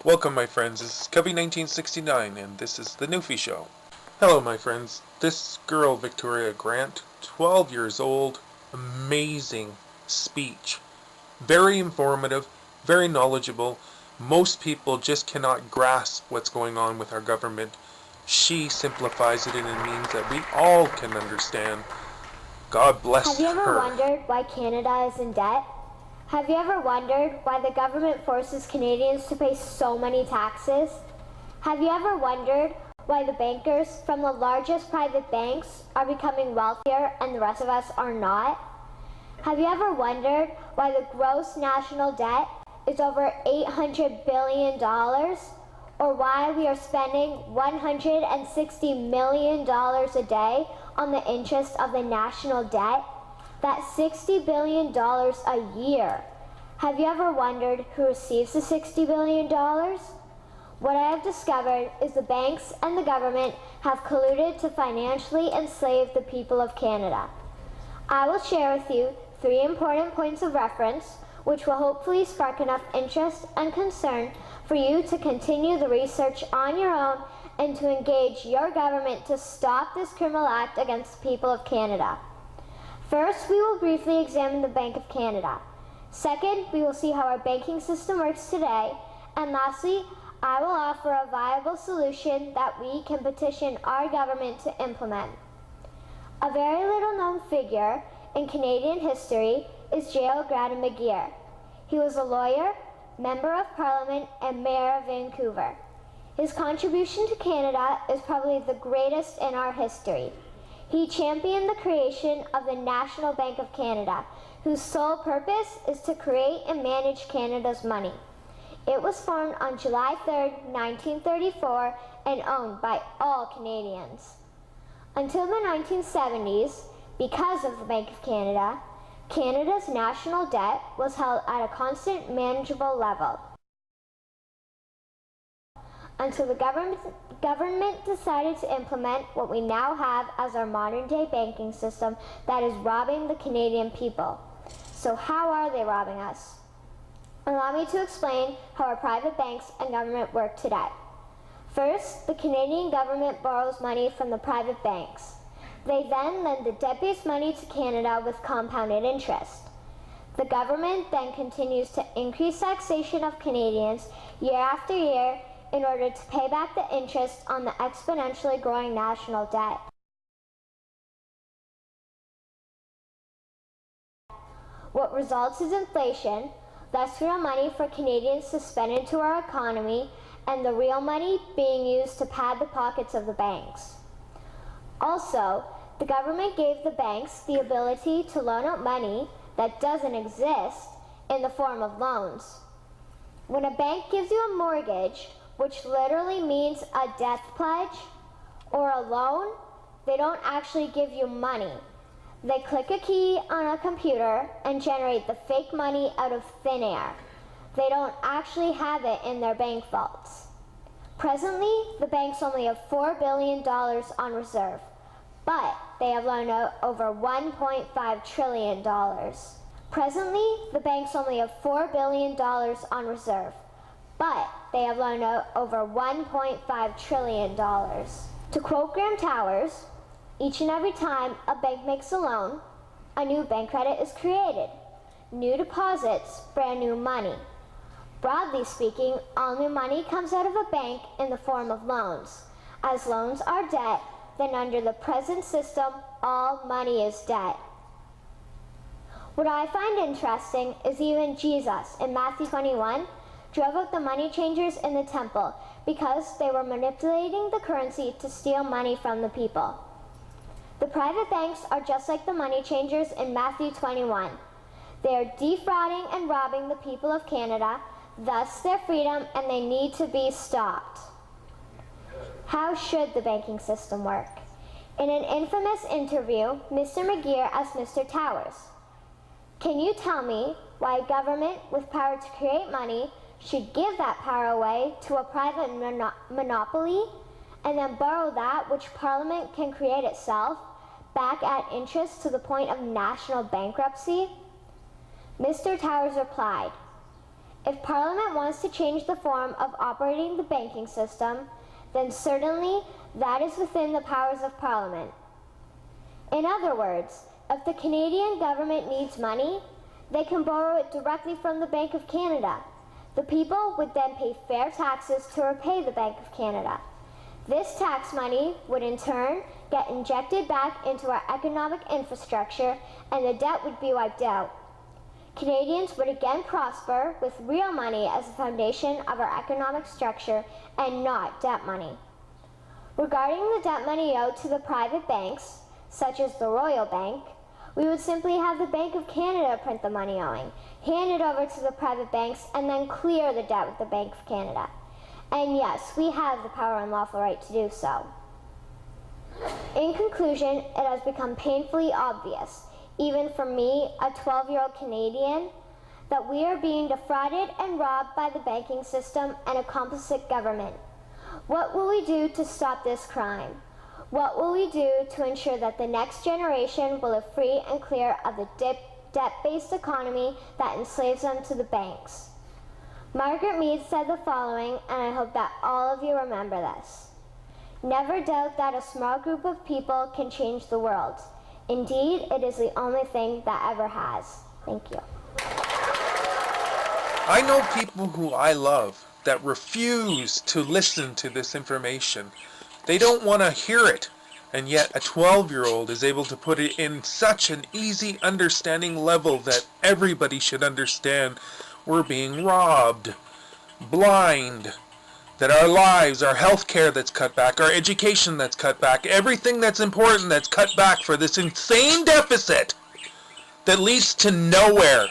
Welcome, my friends. This is Covey1969, and this is The Newfie Show. Hello, my friends. This girl, Victoria Grant, 12 years old, amazing speech. Very informative, very knowledgeable. Most people just cannot grasp what's going on with our government. She simplifies it in a means that we all can understand. God bless Have you ever her. wondered why Canada is in debt? Have you ever wondered why the government forces Canadians to pay so many taxes? Have you ever wondered why the bankers from the largest private banks are becoming wealthier and the rest of us are not? Have you ever wondered why the gross national debt is over $800 billion? Or why we are spending $160 million a day on the interest of the national debt? That's $60 billion a year. Have you ever wondered who receives the $60 billion? What I have discovered is the banks and the government have colluded to financially enslave the people of Canada. I will share with you 3 important points of reference which will hopefully spark enough interest and concern for you to continue the research on your own and to engage your government to stop this criminal act against the people of Canada. First, we will briefly examine the Bank of Canada. Second, we will see how our banking system works today. And lastly, I will offer a viable solution that we can petition our government to implement. A very little known figure in Canadian history is J.L. Grattan McGeer. He was a lawyer, Member of Parliament, and Mayor of Vancouver. His contribution to Canada is probably the greatest in our history. He championed the creation of the National Bank of Canada, whose sole purpose is to create and manage Canada's money. It was formed on July 3, 1934, and owned by all Canadians. Until the 1970s, because of the Bank of Canada, Canada's national debt was held at a constant, manageable level. Until the government decided to implement what we now have as our modern-day banking system that is robbing the Canadian people. So how are they robbing us? Allow me to explain how our private banks and government work today. First, the Canadian government borrows money from the private banks. They then lend the debt-based money to Canada with compounded interest. The government then continues to increase taxation of Canadians year after year in order to pay back the interest on the exponentially growing national debt. What results is inflation, less real money for Canadians to spend into our economy, and the real money being used to pad the pockets of the banks. Also, the government gave the banks the ability to loan out money that doesn't exist in the form of loans. When a bank gives you a mortgage, which literally means a death pledge, or a loan, they don't actually give you money. They click a key on a computer and generate the fake money out of thin air. They don't actually have it in their bank vaults. Presently, the banks only have $4 billion on reserve, but they have loaned out over $1.5 trillion. Presently, the banks only have $4 billion on reserve, but they have loaned out over $1.5 trillion. To quote Graham Towers, each and every time a bank makes a loan, a new bank credit is created. New deposits, brand new money. Broadly speaking, all new money comes out of a bank in the form of loans. As loans are debt, then under the present system, all money is debt. What I find interesting is even Jesus, in Matthew 21, drove out the money changers in the temple because they were manipulating the currency to steal money from the people. The private banks are just like the money changers in Matthew 21. They are defrauding and robbing the people of Canada, thus their freedom, and they need to be stopped. How should the banking system work? In an infamous interview, Mr. McGeer asked Mr. Towers, "Can you tell me why a government with power to create money should give that power away to a private monopoly and then borrow that which Parliament can create itself back at interest to the point of national bankruptcy?" Mr. Towers replied, If Parliament wants to change the form of operating the banking system, then certainly that is within the powers of Parliament. In other words, if the Canadian government needs money, they can borrow it directly from the Bank of Canada. The people would then pay fair taxes to repay the Bank of Canada. This tax money would in turn get injected back into our economic infrastructure and the debt would be wiped out. Canadians would again prosper with real money as the foundation of our economic structure and not debt money. Regarding the debt money owed to the private banks, such as the Royal Bank, we would simply have the Bank of Canada print the money owing, hand it over to the private banks, and then clear the debt with the Bank of Canada. And yes, we have the power and lawful right to do so. In conclusion, it has become painfully obvious, even for me, a 12-year-old Canadian, that we are being defrauded and robbed by the banking system and a complicit government. What will we do to stop this crime? What will we do to ensure that the next generation will live free and clear of the debt-based economy that enslaves them to the banks? Margaret Mead said the following, and I hope that all of you remember this. Never doubt that a small group of people can change the world. Indeed, it is the only thing that ever has. Thank you. I know people who I love that refuse to listen to this information. They don't want to hear it, and yet a 12-year-old is able to put it in such an easy understanding level that everybody should understand we're being robbed, blind, that our lives, our health care that's cut back, our education that's cut back, everything that's important that's cut back for this insane deficit that leads to nowhere.